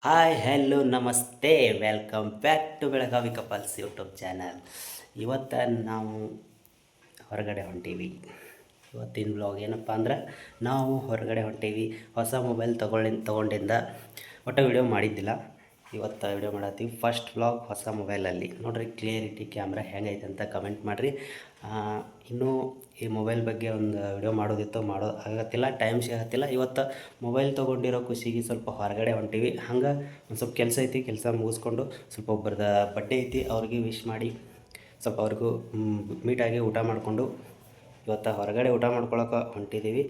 Hi hello ನಮಸ್ತೆ, welcome back to Belagavi couples YouTube channel. ಇವತ್ತು ನಾವು ಹೊರಗಡೆ ಹೊಂಟೀವಿ. ಇವತ್ತಿನ ಬ್ಲಾಗ್ ಏನಪ್ಪ ಅಂದ್ರೆ, ನಾವು ಹೊರಗಡೆ ಹೊಂಟೀವಿ. ಹೊಸ ಮೊಬೈಲ್ ತೊಗೊಂಡಿಂದ ಒಟ್ಟು ವಿಡಿಯೋ ಮಾಡಿದ್ದಿಲ್ಲ. ಇವತ್ತು ವಿಡಿಯೋ ಮಾಡತ್ತೀವಿ. ಫಸ್ಟ್ ವ್ಲಾಗ್ ಹೊಸ ಮೊಬೈಲಲ್ಲಿ ನೋಡಿರಿ. ಕ್ಲಿಯರಿಟಿ ಕ್ಯಾಮ್ರಾ ಹೆಂಗೈತೆ ಅಂತ ಕಮೆಂಟ್ ಮಾಡಿರಿ. ಇನ್ನೂ ಈ ಮೊಬೈಲ್ ಬಗ್ಗೆ ಒಂದು ವಿಡಿಯೋ ಮಾಡೋದಿತ್ತು, ಆಗತ್ತಿಲ್ಲ, ಟೈಮ್ ಸಿಗತ್ತಿಲ್ಲ. ಇವತ್ತು ಮೊಬೈಲ್ ತೊಗೊಂಡಿರೋ ಖುಷಿಗೆ ಸ್ವಲ್ಪ ಹೊರಗಡೆ ಹೊಂಟೀವಿ. ಹಂಗೆ ಒಂದು ಸ್ವಲ್ಪ ಕೆಲಸ ಐತಿ, ಕೆಲಸ ಮುಗಿಸ್ಕೊಂಡು ಸ್ವಲ್ಪ ಒಬ್ಬರದ ಬಡ್ಡೆ ಐತಿ, ಅವ್ರಿಗೆ ವಿಶ್ ಮಾಡಿ ಸ್ವಲ್ಪ ಅವ್ರಿಗೂ ಮೀಟಾಗಿ ಊಟ ಮಾಡಿಕೊಂಡು ಇವತ್ತು ಹೊರಗಡೆ ಊಟ ಮಾಡ್ಕೊಳಕ್ಕೆ ಹೊಂಟಿದ್ದೀವಿ.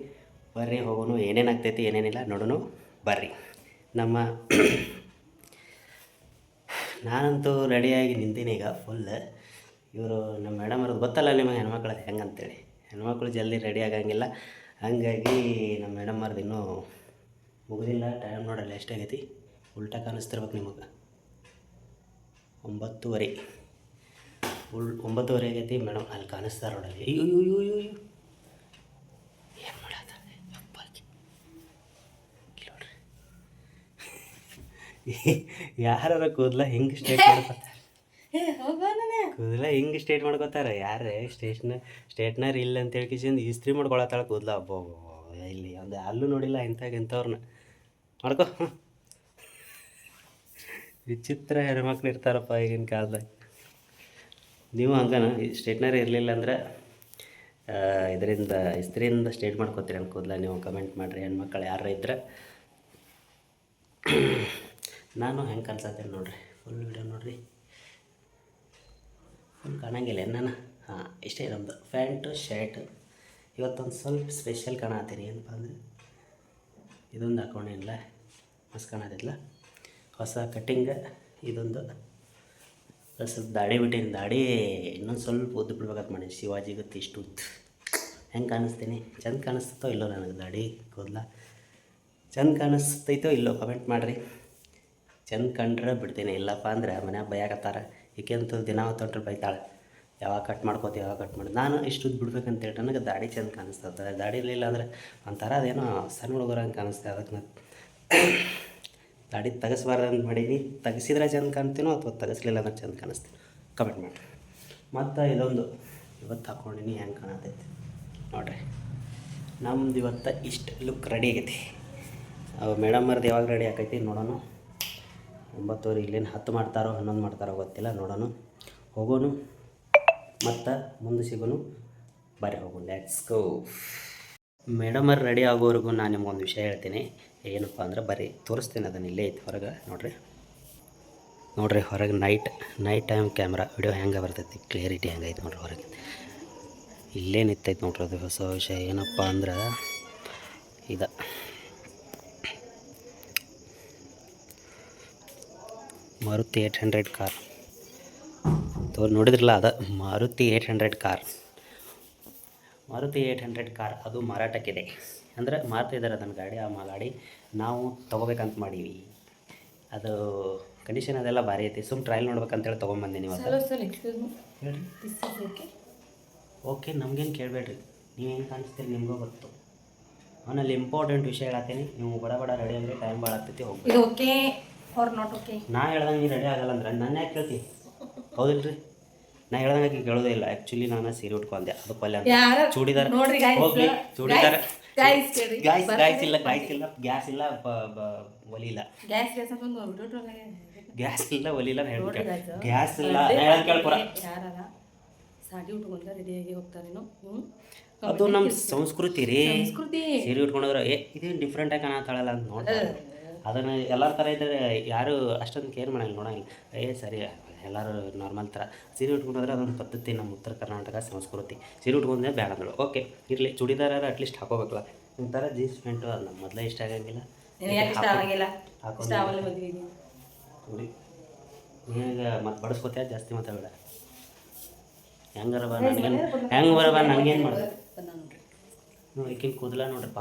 ಬರ್ರಿ ಹೋಗೋನು, ಏನೇನಾಗ್ತೈತಿ ಏನೇನಿಲ್ಲ ನೋಡೋಣ ಬರ್ರಿ. ನಾನಂತೂ ರೆಡಿಯಾಗಿ ನಿಂತೀನಿ ಈಗ ಫುಲ್. ಇವರು ನಮ್ಮ ಮೇಡಮ್ ಅವ್ರದ್ದು ಗೊತ್ತಲ್ಲ ನಿಮಗೆ ಹೆಣ್ಮಕ್ಳದ್ದು ಹೆಂಗೆ ಅಂತೇಳಿ. ಹೆಣ್ಮಕ್ಳು ಜಲ್ದಿ ರೆಡಿ ಆಗಂಗಿಲ್ಲ. ಹಾಗಾಗಿ ನಮ್ಮ ಮೇಡಮ್ ಅವ್ರದ್ದು ಇನ್ನೂ ಮುಗಿದಿಲ್ಲ. ಟೈಮ್ ನೋಡಲ್ಲ ಎಷ್ಟಾಗೈತಿ, ಉಲ್ಟಾ ಕಾಣಿಸ್ತಿರ್ಬೇಕು ನಿಮಗೆ. 9:30 9:30 ಆಗೈತಿ. ಮೇಡಮ್ ಅಲ್ಲಿ ಕಾಣಿಸ್ತಾರೆ ನೋಡಲ್ಲಿ. ಅಯ್ಯೋ ಏನು ಮಾಡತ್ತಾರೆ ಅಪ್ಪಾಜಿ ನೋಡ್ರಿ. ಯಾರ ಕೂದಲ ಹಿಂಗೆ ಸ್ಟ್ರೇಟ್ ಮಾಡ್ಕೊತಾರೆ, ಕೂದಲ ಹಿಂಗೆ ಸ್ಟ್ರೇಟ್ ಮಾಡ್ಕೋತಾರೆ. ಯಾರೇ ಸ್ಟ್ರೇಟ್ನರ್ ಇಲ್ಲ ಅಂತ ಹೇಳ್ಕಿಸಿಂದ ಇಸ್ತ್ರಿ ಮಾಡ್ಕೊಳತ್ತಾಳ ಕೂದಲ. ಅಬ್ಬೋ, ಇಲ್ಲಿ ಒಂದು ಅಲ್ಲೂ ನೋಡಿಲ್ಲ ಇಂಥವ್ರನ್ನ ಮಾಡ್ಕೊ. ವಿಚಿತ್ರ ಹೆಣ್ಮಕ್ಳು ಇರ್ತಾರಪ್ಪ ಈಗಿನ ಕಾಲದಾಗ. ನೀವು ಹಂಗನ ಸ್ಟ್ರೇಟ್ನರ್ ಇರಲಿಲ್ಲ ಅಂದ್ರೆ ಇದರಿಂದ ಇಸ್ತ್ರಿಯಿಂದ ಸ್ಟ್ರೇಟ್ ಮಾಡ್ಕೋತೀರಿ ಅಂತ ಕೂದಲ? ನೀವು ಕಮೆಂಟ್ ಮಾಡಿರಿ ಹೆಣ್ಮಕ್ಳು ಯಾರು ಇದ್ರೆ. ನಾನು ಹೆಂಗೆ ಕಾಣಿಸತ್ತೇನೆ ನೋಡಿರಿ. ಫುಲ್ ವಿಡಿಯೋ ನೋಡಿರಿ. ಫುಲ್ ಕಾಣಂಗಿಲ್ಲ ನಾನು. ಇಷ್ಟೇ ನಮ್ಮದು ಪ್ಯಾಂಟು ಶರ್ಟ್. ಇವತ್ತೊಂದು ಸ್ವಲ್ಪ ಸ್ಪೆಷಲ್ ಕಾಣತ್ತೀನಿ. ಏನಪ್ಪ ಅಂದರೆ ಇದೊಂದು ಹಾಕೊಂಡಿಲ್ಲ, ಮಸ್ತ್ ಕಾಣತ್ತಿಲ್ಲ. ಹೊಸ ಕಟ್ಟಿಂಗ್ ಇದೊಂದು. ಸ್ವಲ್ಪ ದಾಡಿ ಬಿಟ್ಟಿನಿ. ದಾಡಿ ಇನ್ನೊಂದು ಸ್ವಲ್ಪ ಉದ್ದು ಬಿಡ್ಬೇಕಂತ ಮಾಡಿ. ಶಿವಾಜಿಗತ್ತೆ ಇಷ್ಟು ಉದ್ದು. ಹೆಂಗೆ ಕಾಣಿಸ್ತೀನಿ? ಚಂದ ಕಾಣಿಸ್ತೈತೋ ಇಲ್ಲೋ? ನನಗೆ ದಾಡಿ ಕೂದಲ ಚಂದ ಕಾಣಿಸ್ತೈತೋ ಇಲ್ಲೋ ಕಮೆಂಟ್ ಮಾಡಿರಿ. ಚಂದ ಕಂಡ್ರೆ ಬಿಡ್ತೀನಿ, ಇಲ್ಲಪ್ಪ ಅಂದ್ರೆ ಮನ್ಯಾಗ ಬೈಯಾಕತ್ತಾರ. ಈಕೆಂತೂ ದಿನ ತೊಂಟ್ರೆ ಬೈತಾಳೆ, ಯಾವಾಗ ಕಟ್ ಮಾಡ್ಕೋತೀವಿ ಯಾವಾಗ ಕಟ್ ಮಾಡಿ. ನಾನು ಇಷ್ಟು ಬಿಡ್ಬೇಕಂತೇಳಿ ನನಗೆ ದಾಡಿ ಚಂದ ಕಾಣಿಸ್ತದೆ. ದಾಡಿ ಇರಲಿಲ್ಲ ಅಂದರೆ ಒಂಥರ ಅದೇನೋ ಸಣ್ಣ ಹುಡುಗರಂಗೆ ಕಾಣಿಸ್ತದೆ. ಅದಕ್ಕೆ ನಾನು ದಾಡಿ ತೆಗಿಸ್ಬಾರ್ದಂತ ಮಾಡೀನಿ. ತೆಗಿಸಿದ್ರೆ ಚಂದ ಕಾಣ್ತೀನೋ ಅಥವಾ ತೆಗಿಸ್ಲಿಲ್ಲ ಅಂದ್ರೆ ಚಂದ ಕಾಣಿಸ್ತೀನಿ, ಕಮೆಂಟ್ ಮಾಡಿ. ಮತ್ತು ಇದೊಂದು ಇವತ್ತು ಹಾಕ್ಕೊಂಡಿನಿ, ಹೆಂಗೆ ಕಾಣತೈತಿ ನೋಡಿರಿ. ನಮ್ದು ಇವತ್ತು ಇಷ್ಟು ಲುಕ್ ರೆಡಿ ಆಗೈತಿ. ಮೇಡಮ್ ಅವ್ರದ್ದು ಯಾವಾಗ ರೆಡಿ ಆಕೈತಿ ನೋಡೋಣ. 9:00 ಇಲ್ಲೇನು 10 ಮಾಡ್ತಾರೋ 11 ಮಾಡ್ತಾರೋ ಗೊತ್ತಿಲ್ಲ, ನೋಡೋಣ. ಹೋಗೋನು ಮತ್ತು ಮುಂದೆ ಸಿಗೋನು. ಬರ್ರಿ ಹೋಗೋಣ, ಲೆಟ್ಸ್ ಗೋ. ಮೇಡಮ್ ಅವ್ರು ರೆಡಿ ಆಗೋವರೆಗೂ ನಾನು ನಿಮ್ಗೊಂದು ವಿಷಯ ಹೇಳ್ತೀನಿ. ಏನಪ್ಪ ಅಂದ್ರೆ ಬರ್ರಿ ತೋರಿಸ್ತೀನಿ. ಅದನ್ನು ಇಲ್ಲೇ ಐತಿ ಹೊರಗೆ ನೋಡ್ರಿ ಹೊರಗೆ ನೈಟ್ ಟೈಮ್ ಕ್ಯಾಮ್ರಾ ವಿಡಿಯೋ ಹೆಂಗೆ ಬರ್ತೈತಿ, ಕ್ಲಿಯರಿಟಿ ಹೆಂಗೈತೆ ನೋಡ್ರಿ. ಹೊರಗೆ ಇಲ್ಲೇ ನಿಂತೈತೆ ನೋಡ್ರಿ. ಅದು ಹೊಸ ವಿಷಯ ಏನಪ್ಪ ಅಂದ್ರೆ ಇದು ಮಾರುತಿ 800 ಕಾರ್ ನೋಡಿದ್ರಲ್ಲ, ಅದು ಮಾರುತಿ 800 ಕಾರ್. ಮಾರುತಿ 800 ಕಾರ್ ಅದು ಮಾರಾಟಕ್ಕಿದೆ. ಅಂದರೆ ಮಾರ್ತಾ ಇದ್ದಾರೆ ಅದನ್ನು ಗಾಡಿ. ಆ ಗಾಡಿ ನಾವು ತೊಗೋಬೇಕಂತ ಮಾಡೀವಿ. ಅದು ಕಂಡೀಷನ್ ಅದೆಲ್ಲ ಭಾರಿ ಐತಿ. ಸುಮ್ಮ ಟ್ರಯಲ್ ನೋಡ್ಬೇಕಂತೇಳಿ ತೊಗೊಂಬಂದಿನಿ ಇವತ್ತು. ಹೇಳಿ. ಓಕೆ, ನಮಗೇನು ಕೇಳಬೇಡ್ರಿ, ನೀವು ಹೆಂಗೆ ಕಾಣಿಸ್ತೀರಿ ನಿಮಗೂ ಗೊತ್ತು. ಅವನಲ್ಲಿ ಇಂಪಾರ್ಟೆಂಟ್ ವಿಷಯ ಹೇಳತ್ತೀನಿ. ನೀವು ಬಡ ರೆಡಿ ಅಂದರೆ ಟೈಮ್ ಭಾಳ ಆಗ್ತೈತಿ. ಹೋಗ್ಬೇಕು. ನಾ ಹೇಳ್ದಂಗೆ ನೀವು ರೆಡಿ ಆಗಲ್ಲ ಅಂದ್ರೆ ನನ್ನ ಯಾಕೆ ಕೇಳ್ತಿ? ಹೌದಿಲ್ರಿ? ನಾ ಹೇಳ್ದಂಗೆ ಕೇಳೋದೇ ಇಲ್ಲ. ಆ್ಯಕ್ಚುಲಿ ನಾನು ಸೀರೆ ಉಟ್ಕೊಂಡೆ, ಅದು ಪಲ್ಯ ಚೂಡಿದಾರ. ಹೋಗಿ ಚೂಡಿದಾರ. ಗಾಯ್ಸ್ ಇಲ್ಲ, ಗ್ಯಾಸ್ ಇಲ್ಲ, ಒಲಿ ಇಲ್ಲ. ಗ್ಯಾಸ್ ಇಲ್ಲ, ಒಲಿ ಇಲ್ಲ. ಗ್ಯಾಸ್ ಇಲ್ಲ, ಹೇಳೋದು ಕೇಳ್ಕೊರ. ಅದು ನಮ್ಮ ಸಂಸ್ಕೃತಿ ರೀ. ಸೀರೆ ಉಟ್ಕೊಂಡ್ರೆ ಇದೇನು ಡಿಫ್ರೆಂಟಾಗಿ ಕಾಣತ್ತಾಳಲ್ಲ ಅಂತ ನೋಡ್ತಾರೆ. ಅದನ್ನು ಎಲ್ಲರ ಥರ ಇದ್ದರೆ ಯಾರು ಅಷ್ಟೊಂದು ಕೇರ್ ಮಾಡಂಗಿಲ್ಲ, ನೋಡಂಗಿಲ್ಲ. ಸರಿ ಎಲ್ಲರೂ ನಾರ್ಮಲ್ ಥರ ಸೀರೆ ಉಟ್ಕೊಂಡ್ರೆ ಅದೊಂದು ಪದ್ಧತಿ. ನಮ್ಮ ಉತ್ತರ ಕರ್ನಾಟಕ ಸಂಸ್ಕೃತಿ. ಸೀರೆ ಉಟ್ಕೊಂಡ್ರೆ ಬೇಡ ಅಂದಳು. ಓಕೆ ಇರಲಿ, ಚೂಡಿದಾರ ಅಟ್ಲೀಸ್ಟ್ ಹಾಕೋಬೇಕಲ್ಲ. ಒಂಥರ ಜೀನ್ಸ್ ಪ್ಯಾಂಟು ಅದು ನಮ್ಮ ಮೊದಲೇ ಇಷ್ಟ ಆಗಂಗಿಲ್ಲ. ನೋಡಿ ನೀಗ ಮತ್ತೆ ಬಡಿಸ್ಕೋತೀಯ ಜಾಸ್ತಿ ಮಾತಾಡಬೇಡ. ಹೆಂಗಾರ ಬರಬ ನನಗೇನು ಮಾಡೋದು ನೋಡಿ. ಈಕಿನ ಕೂದಲ ನೋಡ್ರಪ್ಪ,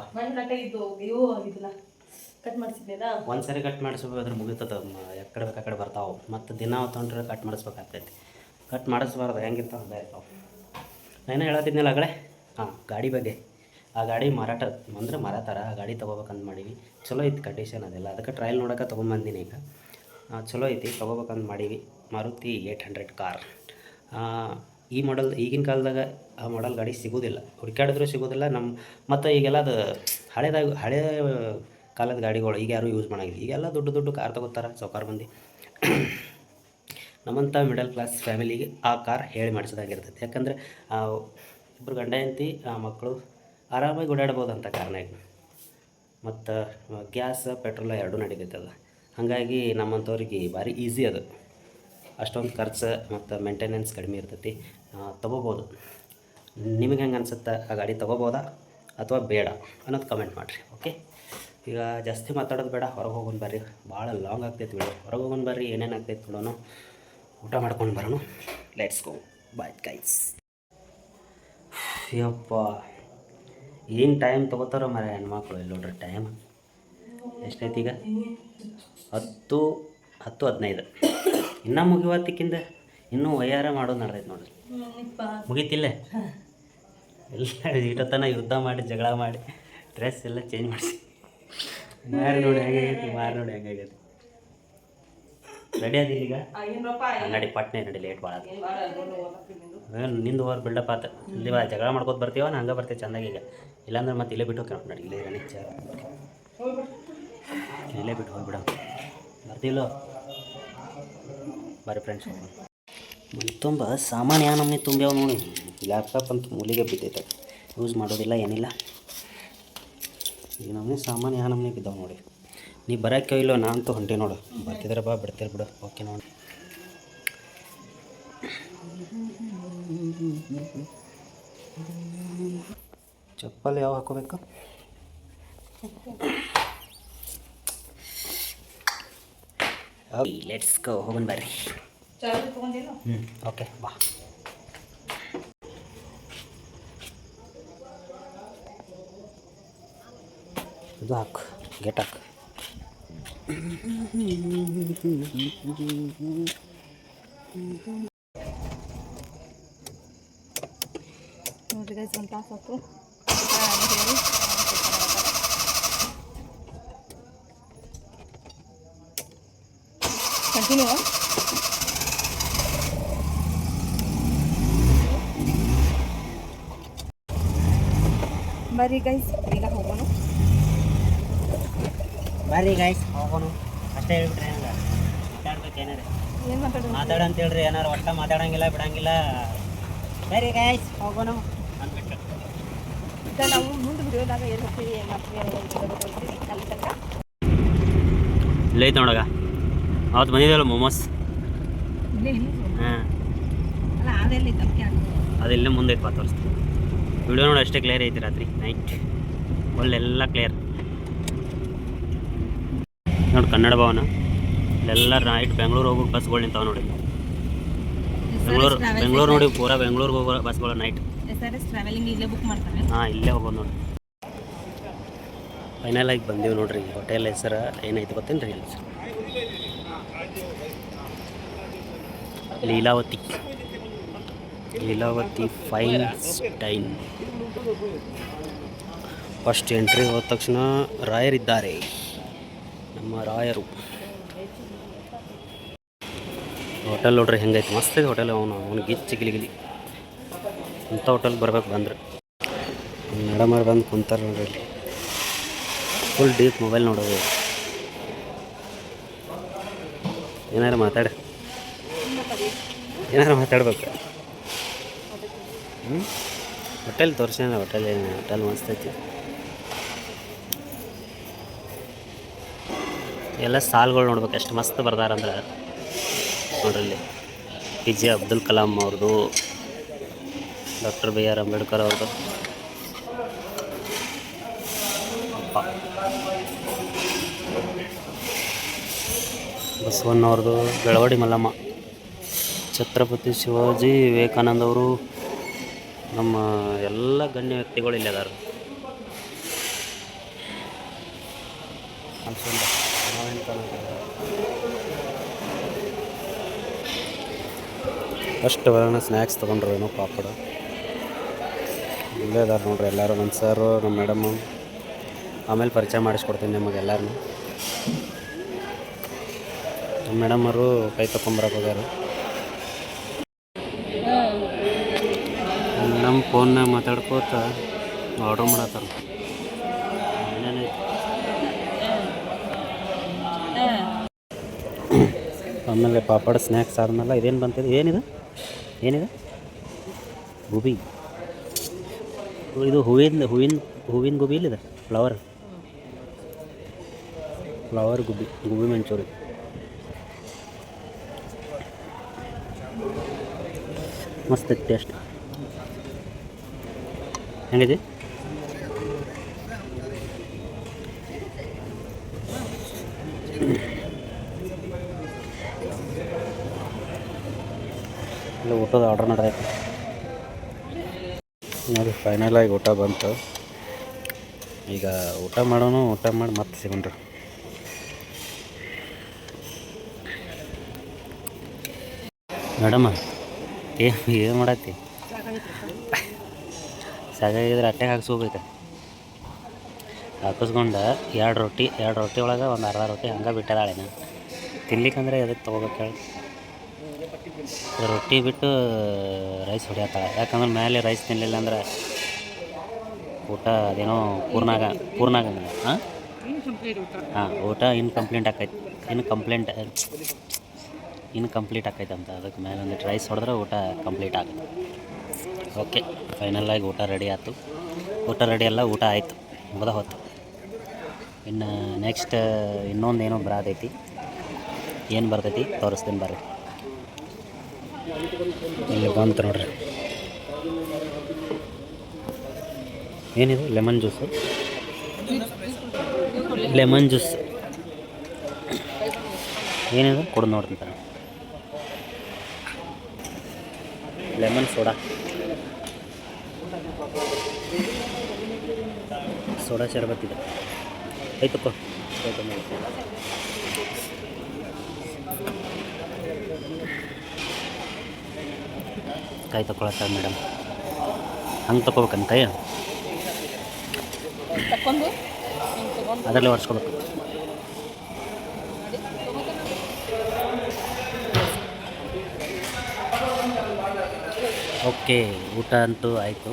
ಒಂದ್ಸರಿ ಕಟ್ ಮಾಡಿಸ್ಬೇಕು, ಅದ್ರ ಮುಗಿತದ. ಎಕಡೆ ಬೇಕು ಆ ಕಡೆ ಬರ್ತಾವೆ. ಮತ್ತು ದಿನ ತೊಗೊಂಡ್ರೆ ಕಟ್ ಮಾಡಿಸ್ಬೇಕಾಗ್ತೈತಿ. ಕಟ್ ಮಾಡಿಸ್ಬಾರ್ದು, ಹೆಂಗಿರ್ತಾವೆ ಹಂಗೆ ಇರ್ತಾವೆ. ನಾನು ಹೇಳತ್ತಿದ್ನಲ್ಲ ಆ ಕಡೆ ಗಾಡಿ ಬಗ್ಗೆ. ಆ ಗಾಡಿ ಮಾರಾಟ ಅಂದರೆ ಮಾರಾಟಾರ ಆ ಗಾಡಿ ತೊಗೋಬೇಕಂತ ಮಾಡೀವಿ. ಚಲೋ ಐತಿ ಕಂಡೀಷನ್ ಅದೆಲ್ಲ, ಅದಕ್ಕೆ ಟ್ರಯಲ್ ನೋಡೋಕೆ ತೊಗೊಂಬಂದಿನಿ ಈಗ. ಚಲೋ ಐತಿ, ತೊಗೋಬೇಕಂತ ಮಾಡೀವಿ. ಮಾರುತಿ 800 ಕಾರ್. ಈ ಮಾಡೆಲ್ ಈಗಿನ ಕಾಲದಾಗ ಆ ಮಾಡೆಲ್ ಗಾಡಿ ಸಿಗೋದಿಲ್ಲ, ಹುಡುಕಾಡಿದ್ರೂ ಸಿಗೋದಿಲ್ಲ. ಮತ್ತು ಈಗೆಲ್ಲ ಅದು ಹಳೇ ಕಾಲದ ಗಾಡಿಗಳು ಈಗ ಯಾರೂ ಯೂಸ್ ಮಾಡೋಂಗಿಲ್ಲ. ಈಗೆಲ್ಲ ದೊಡ್ಡ ಕಾರ್ ತೊಗೋತಾರೆ ಸಾವ್ಕಾರ ಮಂದಿ. ನಮ್ಮಂಥ ಮಿಡಲ್ ಕ್ಲಾಸ್ ಫ್ಯಾಮಿಲಿಗೆ ಆ ಕಾರ್ ಹೇಳಿ ಮಾಡಿಸಿದಾಗಿರ್ತೈತೆ. ಯಾಕಂದರೆ ಇಬ್ಬರು ಗಂಡ ಹೆಂಡತಿ ಮಕ್ಕಳು ಆರಾಮಾಗಿ ಓಡಾಡ್ಬೋದು ಅಂತ ಕಾರ್ನಾಗ. ಮತ್ತು ಗ್ಯಾಸ್ ಪೆಟ್ರೋಲ್ ಎರಡೂ ನಡೀತೈತಲ್ಲ, ಹಾಗಾಗಿ ನಮ್ಮಂಥವ್ರಿಗೆ ಭಾರಿ ಈಸಿ ಅದು. ಅಷ್ಟೊಂದು ಖರ್ಚು ಮತ್ತು ಮೇಂಟೆನೆನ್ಸ್ ಕಡಿಮೆ ಇರ್ತೈತಿ. ತೊಗೋಬೋದು. ನಿಮಗೆ ಹೆಂಗೆ ಅನ್ಸುತ್ತೆ, ಆ ಗಾಡಿ ತೊಗೋಬೋದಾ ಅಥವಾ ಬೇಡ ಅನ್ನೋದು ಕಮೆಂಟ್ ಮಾಡಿರಿ. ಓಕೆ, ಈಗ ಜಾಸ್ತಿ ಮಾತಾಡೋದು ಬೇಡ, ಹೊರಗೆ ಹೋಗೋಣ ಬರ್ರಿ. ಭಾಳ ಲಾಂಗ್ ಆಗ್ತೈತೆ ವಿಡಿಯೋ. ಹೊರಗೆ ಹೋಗೋಣ ಬರ್ರಿ, ಏನೇನು ಆಗ್ತೈತೆ ನೋಡೋಣ, ಊಟ ಮಾಡ್ಕೊಂಡು ಬರೋಣ. Let's go, bye guys. ಯಪ್ಪ, ಏನು ಟೈಮ್ ತೊಗೋತಾರೋ ಮರ ಹೆಣ್ಮಕ್ಳು. ಇಲ್ಲಿ ನೋಡ್ರಿ ಟೈಮ್ ಎಷ್ಟೈತಿ ಈಗ, 10:15. ಇನ್ನೂ ಮುಗಿವತ್ತಿಕ್ಕಿಂತ ಇನ್ನೂ ವಯ್ಯಾರ ಮಾಡೋದು ನಡ್ದೈತೆ ನೋಡ್ರಿ. ಮುಗೀತಿಲ್ಲ ಎಲ್ಲ ಇಟ್ಟತನ ಯುದ್ಧ ಮಾಡಿ ಜಗಳ ಮಾಡಿ ಡ್ರೆಸ್ ಎಲ್ಲ ಚೇಂಜ್ ಮಾಡಿಸಿ ಮಾರಿ ನೋಡಿ ಹೆಂಗಾಗೈತಿ. ರೆಡಿ ಆದಿಲ್ಲ ಈಗ? ನಡಿ ಪಟ್ನೆ ನಡಿ, ಲೇಟ್ ಭಾಳ ನಿಂದು ಓವರ್ ಬಿಲ್ಡಪ್ ಆತ. ಇಲ್ಲಿ ಜಗಳ ಮಾಡ್ಕೋತ ಬರ್ತೀವ, ನಾನು ಹಂಗೆ ಬರ್ತೀವಿ ಚೆಂದಾಗಿ. ಈಗ ಇಲ್ಲಾಂದ್ರೆ ಮತ್ತೆ ಇಲ್ಲೇ ಬಿಟ್ಟು ಹೋಗ್ಯಾವ ನಡಿ. ಇಲ್ಲೇ ರಣಿಕ್ ಚಾರ ಇಲ್ಲೇ ಬಿಟ್ಟು ಹೋಗ್ಬಿಡ ಬರ್ತಿಲ್ಲೋ. ಬರ್ರಿ ಫ್ರೆಂಡ್ಸ್, ಮನೆ ತುಂಬ ಸಾಮಾನು ಯಾವ ನಮ್ಮನೆ ತುಂಬ್ಯಾವ ನೋಡಿ. ಲ್ಯಾಪ್ಟಾಪ್ ಅಂತ ಮೂಲಿಗೆ ಬಿದ್ದೈತೆ, ಯೂಸ್ ಮಾಡೋದಿಲ್ಲ ಏನಿಲ್ಲ. ಈಗ ನಮ್ಮನೆ ಸಾಮಾನು ಯಾವ ನಮ್ಮನೆ ಬಿದ್ದಾವೆ ನೋಡಿ. ನೀ ಬರೋಕ್ಕೆ ಇಲ್ಲೋ, ನಾ ಅಂತೂ ಹೊಂಟೆ ನೋಡು. ಬರ್ತಿದ್ರೆ ಬಾ, ಬಿಡ್ತೀರಿ ಬಿಡು. ಓಕೆ ನೋಡಿ, ಚಪ್ಪಲ್ ಯಾವ ಹಾಕೋಬೇಕು? ಲೆಟ್ಸ್ ಗೋ, ಹೋಗೋಣ ಬರ್ರಿ. ಓಕೆ ಬಾ. ಇದು ಹಾಕು, ಗೆಟ್ ಹಾಕು. ನೋಡ್ರಿ ಗೈಸ್, ಒಂದು ತಾಸು ಆಯ್ತು ಕಂಟಿನ್ಯೂ. ಬರ್ರಿ ಗೈಸ್, ಈಗ ಹೋಗೋಣ. ಬರ್ರಿ ಗೈಸ್, ಹೋಗೋಣ. ಅಷ್ಟೇ ಹೇಳ್ಬಿಟ್ರೆ ಹೆಂಗೆ ಮಾತಾಡ್ಬೇಕು? ಏನಾರ ಏನು ಮಾತಾಡ ಅಂತ ಹೇಳ್ರಿ. ಏನಾರು ಒಟ್ಟ ಮಾತಾಡಂಗಿಲ್ಲ ಬಿಡಂಗಿಲ್ಲ. ಬರ್ರಿ ಗೈಸ್, ಹೋಗೋಣ ಅಂದ್ಬಿಟ್ಟು ಈಗ ನಾವು ಮುಂದೆ ವಿಡಿಯೋದಾಗ ಏನು ಹೋಗ್ತೀವಿ, ಏನು ಮಾಡ್ತೀವಿ, ಅಲ್ಲಿ ತನಕ ಇಲ್ಲ ಐತೆ ನೋಡಗ. ಅವತ್ತು ಬಂದಿದ್ದಲ್ಲ ಮೊಮೋಸ್. ಹಾಂ, ಅಲ್ಲ ಅದೆಲ್ಲ ತಪ್ಪೆ ಅದು ಇಲ್ಲೇ ಮುಂದೆ ಐತೆ ತೋರಿಸ್ತೀವಿ. ವಿಡಿಯೋ ನೋಡಿ ಅಷ್ಟೇ ಕ್ಲಿಯರ್ ಐತಿ. ರಾತ್ರಿ ನೈಟ್ ಒಳ್ಳೆಲ್ಲ ಕ್ಲಿಯರ್ ನೋಡಿ. ಕನ್ನಡ ಭವನ ಇಲ್ಲೆಲ್ಲ ನೈಟ್ ಬೆಂಗಳೂರು ಹೋಗೋ ಬಸ್ಗಳು ನಿಂತಾವೆ ನೋಡಿ. ಬೆಂಗಳೂರು ನೋಡಿ, ಪೂರಾ ಬೆಂಗಳೂರಿಗೆ ಹೋಗೋ ಬಸ್ಗಳು ನೈಟ್. ಟ್ರಾವೆಲಿಂಗ್ ಇಲ್ಲೇ ಬುಕ್ ಮಾಡ್ತಾರೆ. ಹಾಂ, ಇಲ್ಲೇ ಹೋಗೋದು ನೋಡಿ. ಫೈನಲ್ ಆಗಿ ಬಂದೀವಿ ನೋಡ್ರಿ. ಹೋಟೆಲ್ ಹೆಸರು ಏನೈತೆ ಗೊತ್ತೇನು ರೀ? ಲೀಲಾವತಿ ಫೈನ್ ಸ್ಟೈನ್. ಫಸ್ಟ್ ಎಂಟ್ರಿ ಹೋದ ತಕ್ಷಣ ರಾಯರಿದ್ದಾರೆ, ನಮ್ಮ ರಾಯರು. ಹೋಟೆಲ್ ನೋಡ್ರಿ ಹೆಂಗೈತೆ, ಮಸ್ತ್ ಐತೆ ಹೋಟೆಲ್. ಅವನು ಗಿಚ್ಚಿ ಗಿಲಿಗಿಲಿ. ಇಂಥ ಹೋಟೆಲ್ ಬರ್ಬೇಕು ಬಂದ್ರೆ. ಮೇಡಮ್ ಅವ್ರು ಬಂದು ಕುಂತಾರೆ ನೋಡ್ರಿ ಇಲ್ಲಿ. ಫುಲ್ ಡೀಪ್ ಮೊಬೈಲ್ ನೋಡೋದು. ಏನಾರು ಮಾತಾಡ್ಬೇಕು. ಹೋಟೆಲ್ ತೋರಿಸ್ಯಾನ. ಹೋಟೆಲ್ ಮಸ್ತ್ ಐತಿ. ಎಲ್ಲ ಸಾಲ್ಗಳು ನೋಡ್ಬೇಕು, ಎಷ್ಟು ಮಸ್ತ್ ಬರ್ದಾರಂದ್ರೆ ನೋಡ್ರಲ್ಲಿ. PJ ಅಬ್ದುಲ್ ಕಲಾಂ ಅವ್ರದ್ದು, ಡಾಕ್ಟರ್ BR ಅಂಬೇಡ್ಕರ್ ಅವ್ರದ್ದು, ಬಸವಣ್ಣವ್ರದ್ದು, ಬೆಳವಡಿ ಮಲ್ಲಮ್ಮ, ಛತ್ರಪತಿ ಶಿವಾಜಿ ವಿವೇಕಾನಂದ ಅವರು, ನಮ್ಮ ಎಲ್ಲ ಗಣ್ಯ ವ್ಯಕ್ತಿಗಳು ಇಲ್ಲಿ ಅದಾರ. ಫಸ್ಟ್ ಬರೋಣ ಸ್ನ್ಯಾಕ್ಸ್ ತೊಗೊಂಡ್ರು, ಏನೋ ಪಾಪಡ. ಇಲ್ಲೇ ಇದಾರೆ ನೋಡ್ರಿ ಎಲ್ಲರೂ, ನಮ್ಮ ಸರು, ನಮ್ಮ ಮೇಡಮು. ಆಮೇಲೆ ಪರಿಚಯ ಮಾಡಿಸ್ಕೊಡ್ತೀನಿ ನಿಮಗೆ ಎಲ್ಲರೂ. ನಮ್ಮ ಮೇಡಮ್ ಅವರು ಕೈ ತಗೊಂಬರಕ್ಕೆ ಹೋಗ್ಯಾರ. ನಮ್ಮ ಫೋನ್ನಾಗ ಮಾತಾಡ್ಕೋತ ಆರ್ಡ್ರ್ ಮಾಡತ್ತಾರ. ಆಮೇಲೆ ಪಾಪಡ್ ಸ್ನ್ಯಾಕ್ಸ್ ಆದಮೇಲೆ ಇದೇನು ಬಂತಿದೆ, ಏನಿದೆ ಗೋಬಿ. ಇದು ಹೂವಿನ ಗೋಬಿ ಇಲ್ಲಿದೆ, ಫ್ಲವರ್ ಗೋಬಿ ಮಂಚೂರಿ. ಮಸ್ತ್ ಟೇಸ್ಟ್. ಹೆಂಗಿದೆ? ಇಲ್ಲ, ಊಟದ ಆರ್ಡ್ರ್ ನಡೆದೈತೆ ನೋಡಿ. ಫೈನಲಾಗಿ ಊಟ ಬಂತು. ಈಗ ಊಟ ಮಾಡಿ ಮತ್ತೆ ಸಿಗೋಣ್ರಿ. ಮೇಡಮ ಏನು ಮಾಡತ್ತಿ? ಸಾಕಾಗಿದ್ರೆ ಅಟ್ಟೆಗೆ ಹಾಕ್ಸ್ಕೋಬೇಕು. ಹಾಕಿಸ್ಕೊಂಡು ಎರಡು ರೊಟ್ಟಿ ಒಳಗೆ ಒಂದು ಅರ್ಧ ರೊಟ್ಟಿ ಹಂಗೆ ಬಿಟ್ಟದಾಳೆನ ತಿನ್ಲಿಕ್ಕಂದ್ರೆ ಎದಕ್ಕೆ ತೊಗೋಬೇಕು ಹೇಳಿ. ರೊಟ್ಟಿ ಬಿಟ್ಟು ರೈಸ್ ಹೊಡಿಯತ್ತಾಳೆ. ಯಾಕಂದ್ರೆ ಮೇಲೆ ರೈಸ್ ತಿನ್ನಲಿಲ್ಲ ಅಂದ್ರೆ ಊಟ ಅದೇನೋ ಪೂರ್ಣ ಹಾಂ ಊಟ ಇನ್ಕಂಪ್ಲೀಟ್ ಆಕೈತೆ ಅಂತ. ಅದಕ್ಕೆ ಮೇಲೆ ಒಂದಿಟ್ಟು ರೈಸ್ ಹೊಡೆದ್ರೆ ಊಟ ಕಂಪ್ಲೀಟ್ ಆಗುತ್ತೆ. ಓಕೆ, ಫೈನಲಾಗಿ ಊಟ ರೆಡಿ ಆಯಿತು. ಊಟ ಆಯಿತು, ಮುಗ್ದ ಹೊತ್ತು. ಇನ್ನು ನೆಕ್ಸ್ಟ್ ಇನ್ನೊಂದು ಏನೋ ಬರತೈತಿ. ಏನು ಬರ್ತೈತಿ ತೋರಿಸ್ತೀನಿ ಬರ್ರಿ. ಇಲ್ಲಿ ಬಂತು ನೋಡ್ರಿ. ಏನಿದು? ಲೆಮನ್ ಜ್ಯೂಸ್ ಏನಿದೆ ಕೊಡು ನೋಡ್ತೀನಿ. ಲೆಮನ್ ಸೋಡಾ ಶರಬತ್ತಿದೆ. ಆಯ್ತಪ್ಪ, ಕಾಯಿ ತಗೊಳತ್ತ ಮೇಡಮ್. ಹಂಗೆ ತಗೋಬೇಕಂತ ಕೈ ಅದರಲ್ಲೇ ಒರೆಸ್ಕೋಬೇಕು. ಓಕೆ, ಊಟ ಅಂತೂ ಆಯಿತು.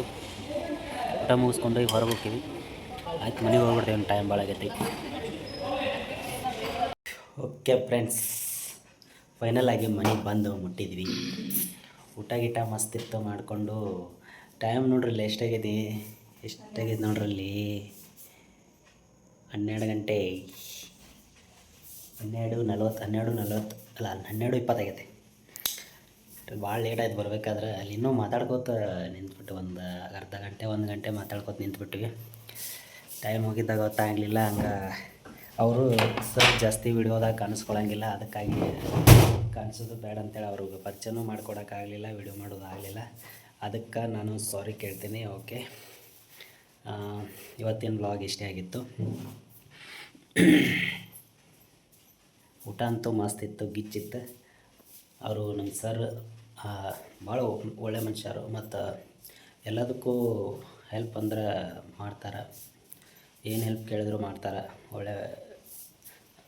ಊಟ ಮುಗಿಸ್ಕೊಂಡು ಈಗ ಹೊರಗೆ ಹೋಗ್ತೀವಿ. ಆಯ್ತು, ಮನೆಗೆ ಹೋಗ್ಬಿಡ್ತೀವಿ. ಒಂದು ಟೈಮ್ ಭಾಳ ಆಗೈತಿ. ಓಕೆ ಫ್ರೆಂಡ್ಸ್, ಫೈನಲಾಗಿ ಮನೆಗೆ ಬಂದು ಮುಟ್ಟಿದ್ವಿ. ಊಟ ಗೀಟ ಮಸ್ತಿತ್ತು ಮಾಡಿಕೊಂಡು. ಟೈಮ್ ನೋಡ್ರಿ ಎಷ್ಟಾಗಿದೆ ನೋಡ್ರಿ ಅಲ್ಲಿ 12 ಗಂಟೆ 12:40 ಅಲ್ಲ 12:20 ಆಗೈತೆ. ಭಾಳ ಲೇಟ್ ಆಯ್ತು ಬರ್ಬೇಕಾದ್ರೆ. ಅಲ್ಲಿ ಇನ್ನೂ ಮಾತಾಡ್ಕೋತ ನಿಂತ್ಬಿಟ್ಟು ಒಂದು ಅರ್ಧ ಗಂಟೆ 1 ಗಂಟೆ ಮಾತಾಡ್ಕೋತ ನಿಂತ್ಬಿಟ್ವಿ. ಟೈಮ್ ಹೋಗಿದ್ದಾಗ ಗೊತ್ತಾಗಲಿಲ್ಲ. ಹಂಗೆ ಅವರು ಸರ್ ಜಾಸ್ತಿ ವಿಡಿಯೋದಾಗ ಕಾಣಿಸ್ಕೊಳಂಗಿಲ್ಲ, ಅದಕ್ಕಾಗಿ ಕಾಣಿಸೋದು ಬೇಡ ಅಂತೇಳಿ ಅವ್ರಿಗೆ ಪರಿಚಯನೂ ಮಾಡ್ಕೊಡೋಕ್ಕಾಗಲಿಲ್ಲ, ವಿಡಿಯೋ ಮಾಡೋದಾಗಲಿಲ್ಲ. ಅದಕ್ಕೆ ನಾನು ಸಾರಿ ಕೇಳ್ತೀನಿ. ಓಕೆ, ಇವತ್ತಿನ ವ್ಲಾಗ್ ಇಷ್ಟೇ ಆಗಿತ್ತು. ಊಟ ಅಂತೂ ಮಸ್ತಿತ್ತು, ಗಿಚ್ಚಿತ್ತು. ಅವರು ನಮ್ಮ ಸರ್ ಭಾಳ ಒಳ್ಳೆ ಮನುಷ್ಯರು. ಮತ್ತು ಎಲ್ಲದಕ್ಕೂ ಹೆಲ್ಪ್ ಅಂದ್ರೆ ಮಾಡ್ತಾರೆ. ಏನು ಹೆಲ್ಪ್ ಕೇಳಿದ್ರು ಮಾಡ್ತಾರೆ. ಒಳ್ಳೆ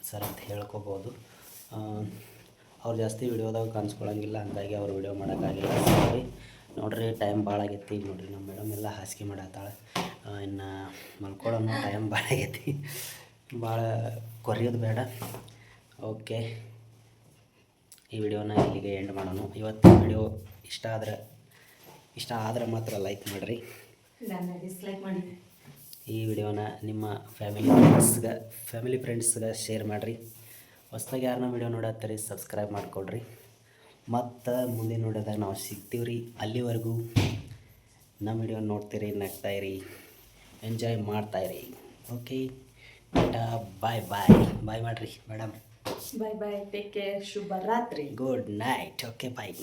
ಸರ್ ಅಂತ ಹೇಳ್ಕೊಬೋದು. ಅವ್ರು ಜಾಸ್ತಿ ವಿಡಿಯೋದಾಗ ಕಾಣಿಸ್ಕೊಳಂಗಿಲ್ಲ, ಹಂಗಾಗಿ ಅವ್ರು ವಿಡಿಯೋ ಮಾಡೋಕ್ಕಾಗಿಲ್ಲ. ಸಾರಿ ನೋಡ್ರಿ. ಟೈಮ್ ಭಾಳ ಆಗೈತಿ. ಈಗ ನೋಡಿರಿ ನಮ್ಮ ಮೇಡಮ್ ಎಲ್ಲ ಹಾಸಿಗೆ ಮಾಡತ್ತಾಳೆ. ಇನ್ನು ಮಲ್ಕೊಳ್ಳೋಣ. ಟೈಮ್ ಭಾಳ ಆಗೈತಿ. ಭಾಳ ಕೊರಿಯೋದು ಬೇಡ. ಓಕೆ, ಈ ವಿಡಿಯೋನ ಇಲ್ಲಿಗೆ ಎಂಡ್ ಮಾಡೋಣ. ಇವತ್ತು ವಿಡಿಯೋ ಇಷ್ಟ ಆದ್ರೆ ಮಾತ್ರ ಲೈಕ್ ಮಾಡಿರಿ. ಡಿಸ್ಲೈಕ್ ಮಾಡಿ. ಈ ವಿಡಿಯೋನ ನಿಮ್ಮ ಫ್ಯಾಮಿಲಿ ಫ್ರೆಂಡ್ಸ್ಗೆ ಶೇರ್ ಮಾಡಿರಿ. ಹೊಸ್ದಾಗಿ ಯಾರನ್ನ ವಿಡಿಯೋ ನೋಡತ್ತೀರಿ ಸಬ್ಸ್ಕ್ರೈಬ್ ಮಾಡಿಕೊಡ್ರಿ. ಮತ್ತು ಮುಂದಿನ ವಿಡಿಯೋದಾಗ ನಾವು ಸಿಗ್ತೀವ್ರಿ. ಅಲ್ಲಿವರೆಗೂ ನಮ್ಮ ವಿಡಿಯೋ ನೋಡ್ತೀರಿ, ನಗ್ತಾಯಿರಿ, ಎಂಜಾಯ್ ಮಾಡ್ತಾಯಿರಿ. ಓಕೆ, ಬಾಯ್ ಮಾಡಿರಿ ಮೇಡಮ್. ಬಾಯ್, ಟೇಕ್ ಕೇರ್, ಶುಭರಾತ್ರಿ, ಗುಡ್ ನೈಟ್. ಓಕೆ, ಬಾಯ್.